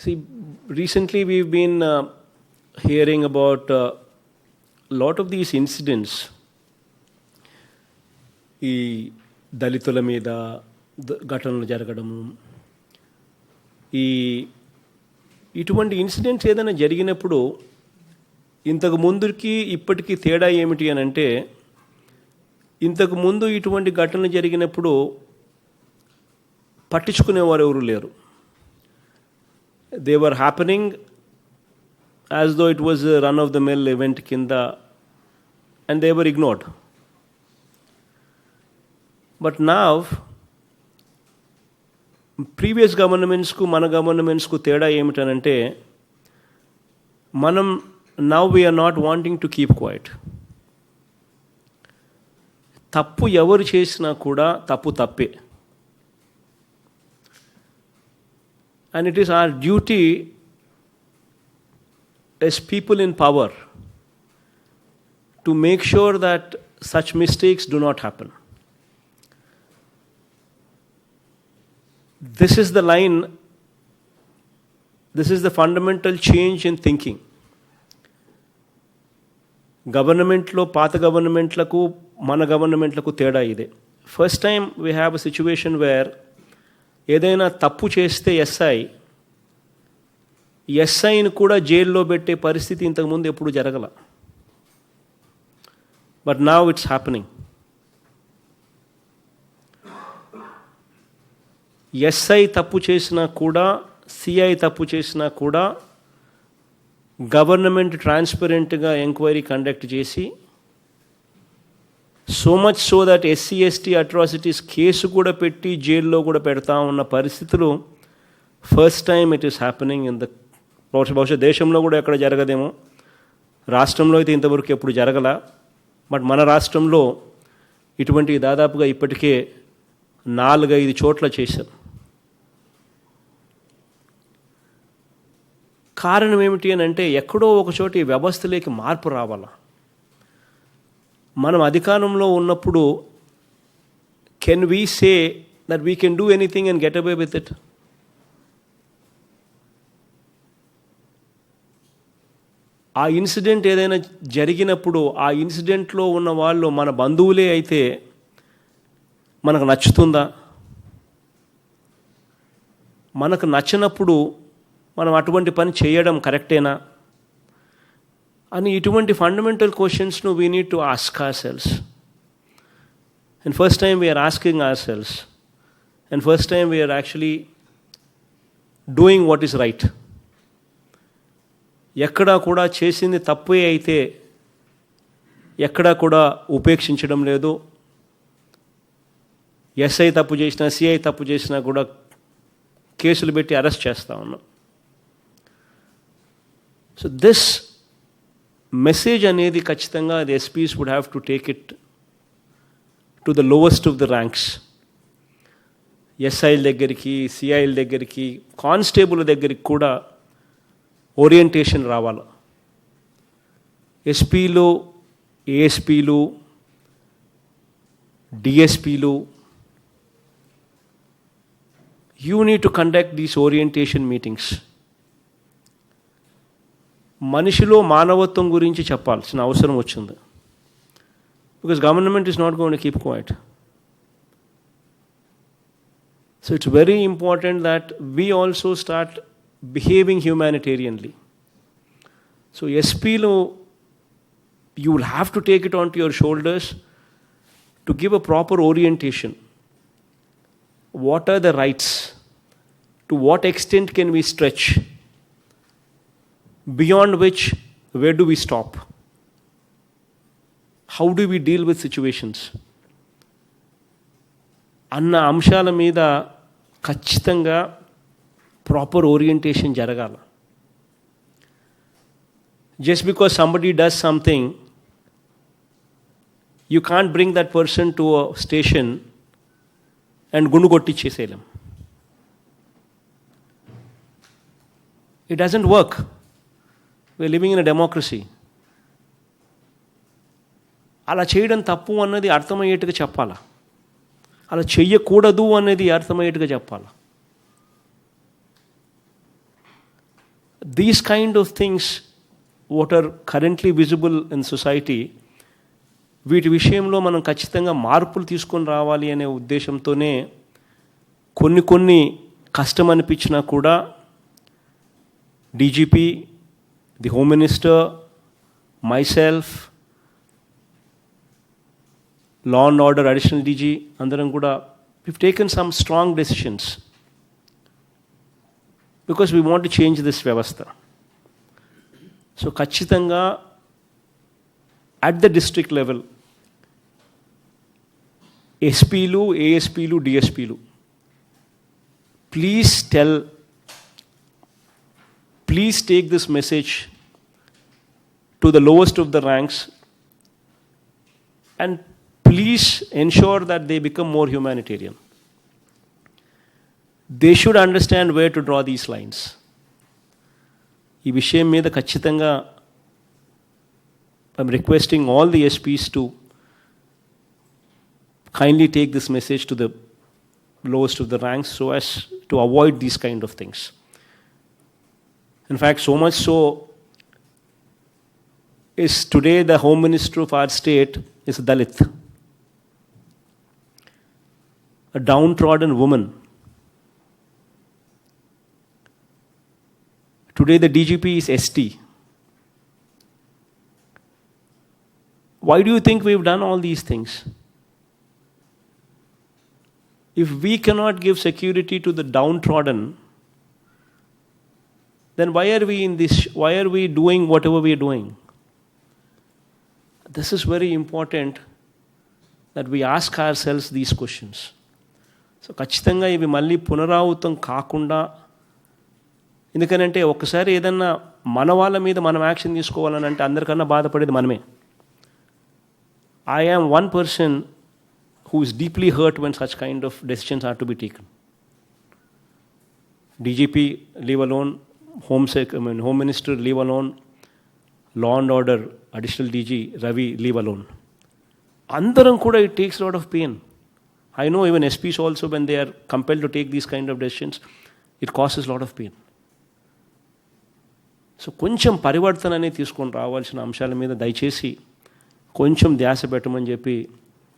See, recently we've been hearing about a lot of these incidents. ఈ దళితుల మీద ఘటనలు జరగడము, ఇటువంటి ఇన్సిడెంట్స్ ఏదైనా జరిగినప్పుడు ఇంతకు ముందుకి ఇప్పటికీ తేడా ఏమిటి అని అంటే, ఇంతకు ముందు ఇటువంటి ఘటనలు జరిగినప్పుడు పట్టించుకునేవారు ఎవరు లేరు. They were happening as though it was run of the mill event కింద, and they were ignored. But now previous గవర్నమెంట్స్కు మన గవర్నమెంట్స్కు తేడా ఏమిటనంటే, మనం now we are not wanting to keep quiet. తప్పు ఎవరు చేసినా కూడా తప్పు తప్పే. And it is our duty as people in power to make sure that such mistakes do not happen. This is the line, this is the fundamental change in thinking. గవర్నమెంట్లో పాత గవర్నమెంట్లకు మన గవర్నమెంట్లకు తేడా ఇదే. First time we have a situation where ఏదైనా తప్పు చేస్తే ఎస్ఐని కూడా జైల్లో పెట్టే పరిస్థితి ఇంతకుముందు ఎప్పుడు జరగల. But now it's happening. SI తప్పు చేసినా కూడా, సిఐ తప్పు చేసినా కూడా గవర్నమెంట్ ట్రాన్స్పరెంట్గా ఎంక్వైరీ కండక్ట్ చేసి, so much so that SC ST atrocities case కూడా పెట్టి జైల్లో కూడా పెడతా ఉన్న పరిస్థితులు first time it is happening in the, బహుశా దేశంలో కూడా ఎక్కడ జరగదేమో, రాష్ట్రంలో అయితే ఇంతవరకు ఎప్పుడు జరగల. బట్ మన రాష్ట్రంలో ఇటువంటి దాదాపుగా ఇప్పటికే 4-5 చోట్ల చేశారు. కారణం ఏమిటి అని అంటే, ఎక్కడో ఒక చోట ఈ వ్యవస్థలోకి మార్పు రావాలా. మనం అధికారంలో ఉన్నప్పుడు can we say that we can do anything and get away with it? ఆ ఇన్సిడెంట్ ఏదైనా జరిగినప్పుడు ఆ ఇన్సిడెంట్లో ఉన్న వాళ్ళు మన బంధువులే అయితే మనకు నచ్చుతుందా? మనకు నచ్చినప్పుడు మనం అటువంటి పని చేయడం కరెక్టేనా అని ఇటువంటి ఫండమెంటల్ క్వశ్చన్స్ను we need to ask ourselves. And first time we are asking ourselves, and first time we are actually doing what is right. ఎక్కడా కూడా చేసింది తప్పే అయితే ఎక్కడా కూడా ఉపేక్షించడం లేదు. ఎస్ఐ తప్పు చేసినా, సిఐ తప్పు చేసినా కూడా కేసులు పెట్టి అరెస్ట్ చేస్తూ ఉన్నాం. సో దిస్ మెసేజ్ అనేది ఖచ్చితంగా the SPs would have to take it to the lowest of the ranks. ఎస్ఐల దగ్గరికి, సిఐల దగ్గరికి, కానిస్టేబుల్ దగ్గరికి కూడా ఓరియంటేషన్ రావాలి. ఎస్పీలు, ఏఎస్పీలు, డిఎస్పీలు, you need to conduct these orientation meetings. మనిషిలో మానవత్వం గురించి చెప్పాల్సిన అవసరం వచ్చింది. Because government is not going to keep quiet. So it's very important that we also start behaving humanitarianly. So SPలో you will have to take it onto your shoulders to give a proper orientation. What are the rights? To what extent can we stretch? Beyond which, where do we stop? How do we deal with situations? అన్న అంశాల మీద ఖచ్చితంగా proper orientation జరగాల. Just because somebody does something, you can't bring that person to a station and గుండు కొట్టించేసేయలేం. It doesn't work. We are living in a democracy. అలా చేయడం తప్పు అన్నది అర్థమయ్యేట్టుగా చెప్పాలా, అలా చెయ్యకూడదు అనేది అర్థమయ్యేట్టుగా చెప్పాలా. These kind of things, what are currently visible in society, వీటి విషయంలో మనం ఖచ్చితంగా మార్పులు తీసుకొని రావాలి అనే ఉద్దేశంతోనే కొన్ని కష్టం అనిపించినా కూడా DGP, the home minister, myself, law and order additional DG, అందరం కూడా we've taken some strong decisions because we want to change this వ్యవస్థ. సో ఖచ్చితంగా at the district level, ఎస్పీలు, ఏఎస్పీలు, డిఎస్పీలు, please take this message to the lowest of the ranks and please ensure that they become more humanitarian. They should understand where to draw these lines. ఈ విషయం మీద ఖచ్చితంగా I'm requesting all the SPs to kindly take this message to the lowest of the ranks so as to avoid these kind of things. In fact, so much so is today the Home Minister of our state is a Dalit, a downtrodden woman. Today the DGP is ST. Why do you think we've done all these things? If we cannot give security to the downtrodden, then why are we doing whatever we are doing? This is very important that we ask ourselves these questions. So ఖచ్చితంగా ఇవి మళ్ళీ పునరావృతం కాకుండా, ఎందుకనంటే ఒక్కసారి ఏదన్నా మన వాళ్ళ మీద మనం యాక్షన్ తీసుకోవాలని అంటే అందరికన్నా బాధపడేది మనమే. I am one person who is deeply hurt when such kind of decisions are to be taken. DGP, leave alone. Home Minister, leave alone. Law and Order, Additional DG, Ravi, leave alone. Andaram kuda, it takes a lot of pain. I know even SPs also, when they are compelled to take these kind of decisions, it causes a lot of pain. So కొంచెం పరివర్తన అనేది తీసుకొని రావాల్సిన అంశాల మీద దయచేసి కొంచెం ధ్యాస పెట్టమని చెప్పి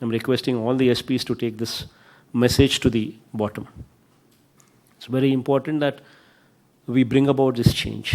I'm requesting all the SPs to take this message to the bottom. It's very important that we bring about this change.